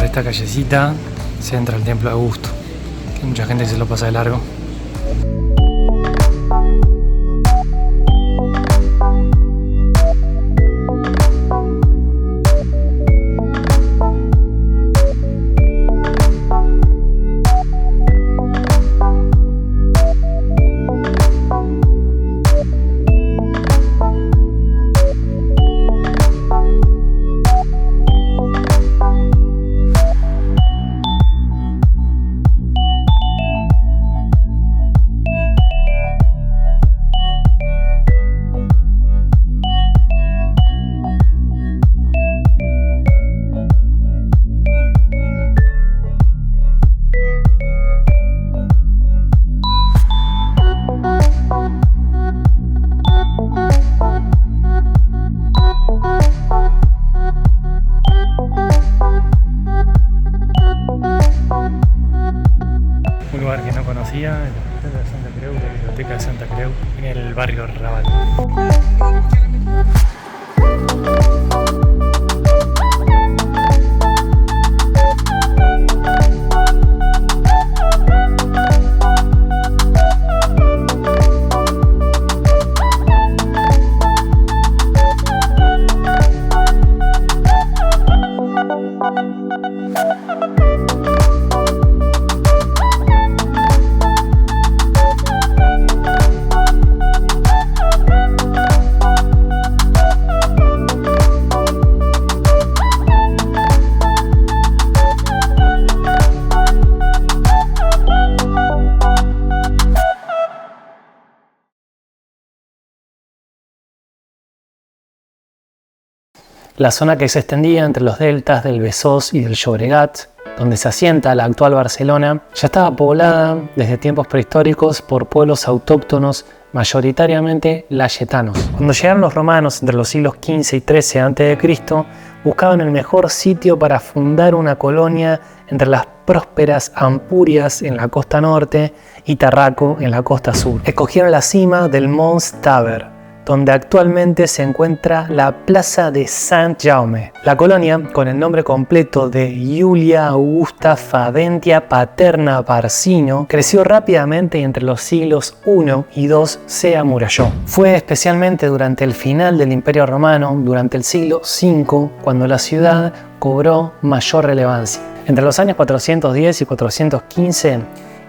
Esta callecita se entra al Templo de Augusto, que mucha gente se lo pasa de largo. Un lugar que no conocía, la Biblioteca de Santa Creu, en el barrio Raval. La zona que se extendía entre los deltas del Besós y del Llobregat, donde se asienta la actual Barcelona, ya estaba poblada desde tiempos prehistóricos por pueblos autóctonos, mayoritariamente layetanos. Cuando llegaron los romanos entre los siglos XV y XIII a.C., buscaban el mejor sitio para fundar una colonia entre las prósperas Ampurias en la costa norte y Tarraco en la costa sur. Escogieron la cima del Mons Taber, donde actualmente se encuentra la Plaza de Saint-Jaume. La colonia, con el nombre completo de Iulia Augusta Faventia Paterna Barcino, creció rápidamente y entre los siglos I y II se amuralló. Fue especialmente durante el final del Imperio Romano, durante el siglo V, cuando la ciudad cobró mayor relevancia. Entre los años 410 y 415,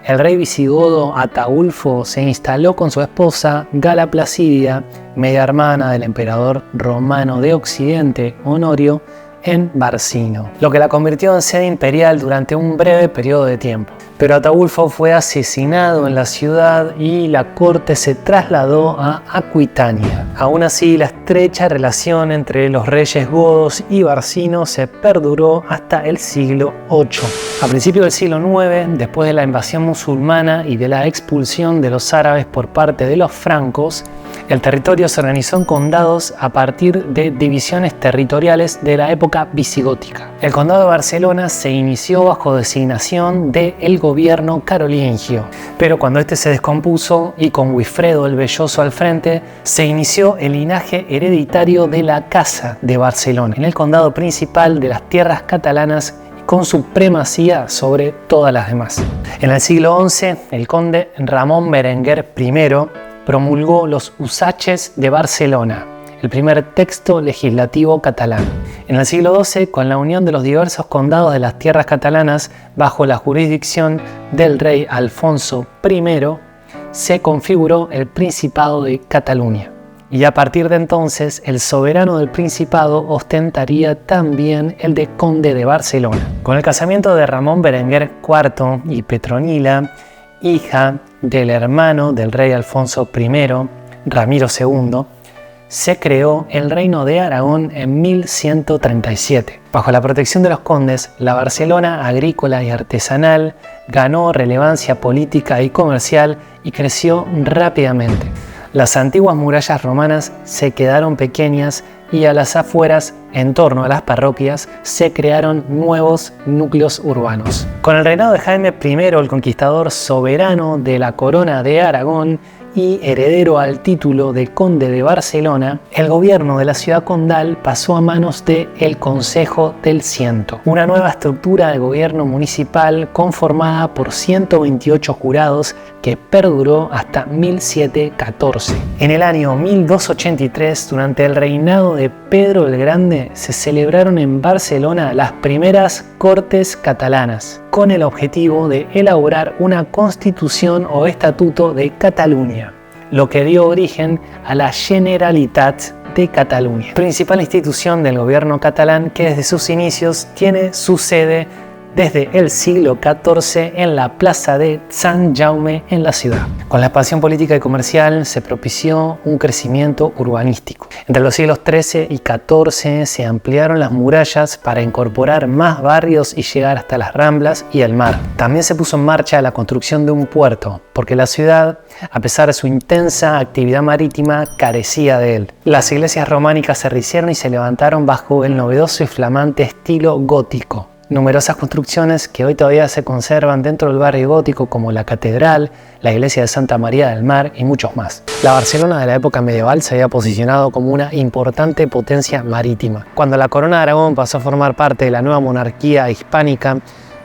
el rey visigodo Ataulfo se instaló con su esposa Gala Placidia, media hermana del emperador romano de Occidente, Honorio, en Barcino, lo que la convirtió en sede imperial durante un breve periodo de tiempo. Pero Ataulfo fue asesinado en la ciudad y la corte se trasladó a Aquitania. Aún así, la estrecha relación entre los reyes godos y Barcino se perduró hasta el siglo VIII. A principios del siglo IX, después de la invasión musulmana y de la expulsión de los árabes por parte de los francos, el territorio se organizó en condados a partir de divisiones territoriales de la época visigótica. El condado de Barcelona se inició bajo designación del gobierno gobierno carolingio. Pero cuando este se descompuso y con Wifredo el Velloso al frente, se inició el linaje hereditario de la Casa de Barcelona, en el condado principal de las tierras catalanas, con supremacía sobre todas las demás. En el siglo XI, el conde Ramón Berenguer I promulgó los Usages de Barcelona, el primer texto legislativo catalán. En el siglo XII, con la unión de los diversos condados de las tierras catalanas bajo la jurisdicción del rey Alfonso I, se configuró el Principado de Cataluña. Y a partir de entonces, el soberano del Principado ostentaría también el de Conde de Barcelona. Con el casamiento de Ramón Berenguer IV y Petronila, hija del hermano del rey Alfonso I, Ramiro II, se creó el Reino de Aragón en 1137. Bajo la protección de los condes, la Barcelona agrícola y artesanal ganó relevancia política y comercial y creció rápidamente. Las antiguas murallas romanas se quedaron pequeñas y a las afueras, en torno a las parroquias, se crearon nuevos núcleos urbanos. Con el reinado de Jaime I, el conquistador soberano de la corona de Aragón y heredero al título de Conde de Barcelona, el gobierno de la ciudad condal pasó a manos del Consejo del Ciento, una nueva estructura de gobierno municipal conformada por 128 jurados que perduró hasta 1714. En el año 1283, durante el reinado de Pedro el Grande, se celebraron en Barcelona las primeras Cortes catalanas, con el objetivo de elaborar una constitución o estatuto de Cataluña, lo que dio origen a la Generalitat de Cataluña, principal institución del gobierno catalán que desde sus inicios tiene su sede desde el siglo XIV en la plaza de Sant Jaume en la ciudad. Con la expansión política y comercial se propició un crecimiento urbanístico. Entre los siglos XIII y XIV se ampliaron las murallas para incorporar más barrios y llegar hasta las Ramblas y el mar. También se puso en marcha la construcción de un puerto, porque la ciudad, a pesar de su intensa actividad marítima, carecía de él. Las iglesias románicas se rehicieron y se levantaron bajo el novedoso y flamante estilo gótico. Numerosas construcciones que hoy todavía se conservan dentro del barrio gótico, como la catedral, la iglesia de Santa María del Mar y muchos más. La Barcelona de la época medieval se había posicionado como una importante potencia marítima. Cuando la corona de Aragón pasó a formar parte de la nueva monarquía hispánica,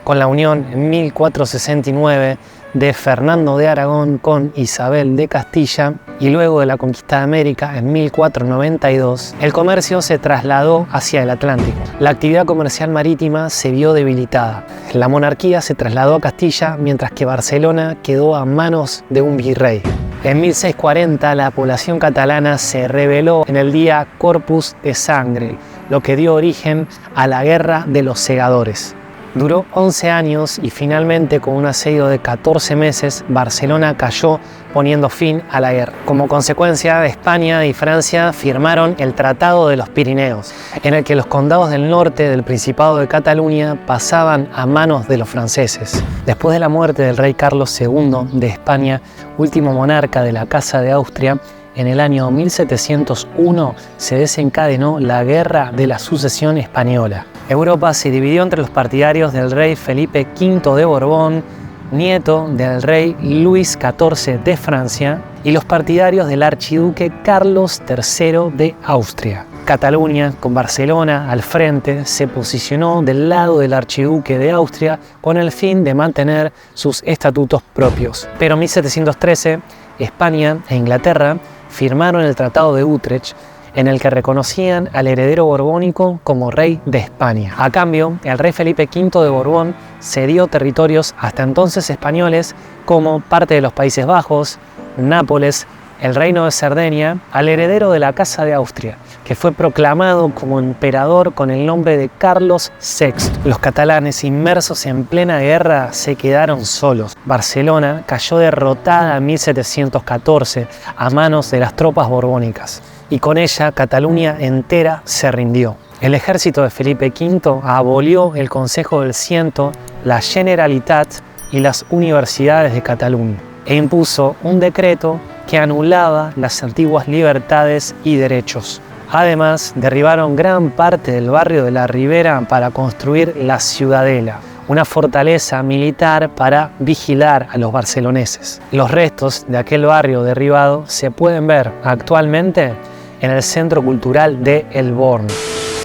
con la unión en 1469 de Fernando de Aragón con Isabel de Castilla y luego de la conquista de América en 1492, el comercio se trasladó hacia el Atlántico. La actividad comercial marítima se vio debilitada. La monarquía se trasladó a Castilla, mientras que Barcelona quedó a manos de un virrey. En 1640 la población catalana se rebeló en el día Corpus de Sangre, lo que dio origen a la Guerra de los Segadores. Duró 11 años y finalmente, con un asedio de 14 meses, Barcelona cayó, poniendo fin a la guerra. Como consecuencia, España y Francia firmaron el Tratado de los Pirineos, en el que los condados del norte del Principado de Cataluña pasaban a manos de los franceses. Después de la muerte del rey Carlos II de España, último monarca de la Casa de Austria, en el año 1701 se desencadenó la Guerra de la Sucesión Española. Europa se dividió entre los partidarios del rey Felipe V de Borbón, nieto del rey Luis XIV de Francia, y los partidarios del archiduque Carlos III de Austria. Cataluña, con Barcelona al frente, se posicionó del lado del archiduque de Austria con el fin de mantener sus estatutos propios. Pero en 1713, España e Inglaterra firmaron el Tratado de Utrecht, en el que reconocían al heredero borbónico como rey de España. A cambio, el rey Felipe V de Borbón cedió territorios hasta entonces españoles como parte de los Países Bajos, Nápoles, el reino de Cerdeña, al heredero de la Casa de Austria, que fue proclamado como emperador con el nombre de Carlos VI. Los catalanes, inmersos en plena guerra, se quedaron solos. Barcelona cayó derrotada en 1714 a manos de las tropas borbónicas, y con ella Cataluña entera se rindió. El ejército de Felipe V abolió el Consejo del Ciento, la Generalitat y las universidades de Cataluña, e impuso un decreto que anulaba las antiguas libertades y derechos. Además, derribaron gran parte del barrio de la Ribera para construir la Ciudadela, una fortaleza militar para vigilar a los barceloneses. Los restos de aquel barrio derribado se pueden ver actualmente en el Centro Cultural de El Born.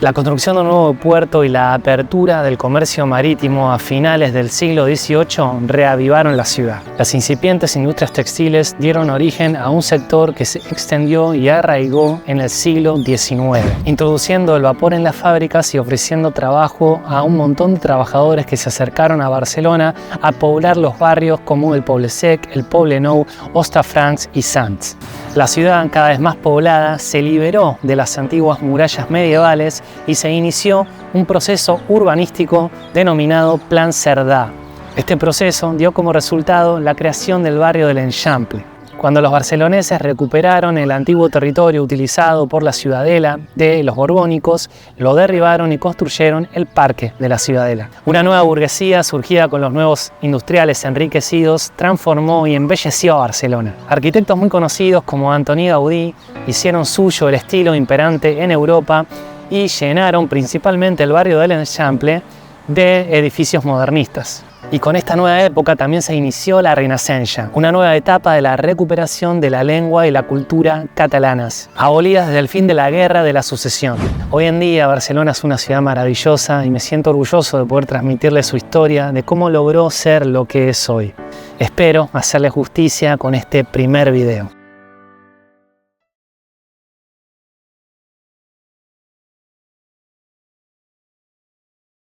La construcción de un nuevo puerto y la apertura del comercio marítimo a finales del siglo XVIII reavivaron la ciudad. Las incipientes industrias textiles dieron origen a un sector que se extendió y arraigó en el siglo XIX, introduciendo el vapor en las fábricas y ofreciendo trabajo a un montón de trabajadores que se acercaron a Barcelona a poblar los barrios como el Poble Sec, el Poble Nou, Hostafrancs y Sants. La ciudad, cada vez más poblada, se liberó de las antiguas murallas medievales y se inició un proceso urbanístico denominado Plan Cerdà. Este proceso dio como resultado la creación del barrio del Eixample. Cuando los barceloneses recuperaron el antiguo territorio utilizado por la ciudadela de los borbónicos, lo derribaron y construyeron el Parque de la Ciudadela. Una nueva burguesía, surgida con los nuevos industriales enriquecidos, transformó y embelleció a Barcelona. Arquitectos muy conocidos como Antoni Gaudí hicieron suyo el estilo imperante en Europa y llenaron principalmente el barrio del Eixample de edificios modernistas. Y con esta nueva época también se inició la Renacencia, una nueva etapa de la recuperación de la lengua y la cultura catalanas, abolidas desde el fin de la Guerra de la Sucesión. Hoy en día Barcelona es una ciudad maravillosa y me siento orgulloso de poder transmitirle su historia de cómo logró ser lo que es hoy. Espero hacerle justicia con este primer video.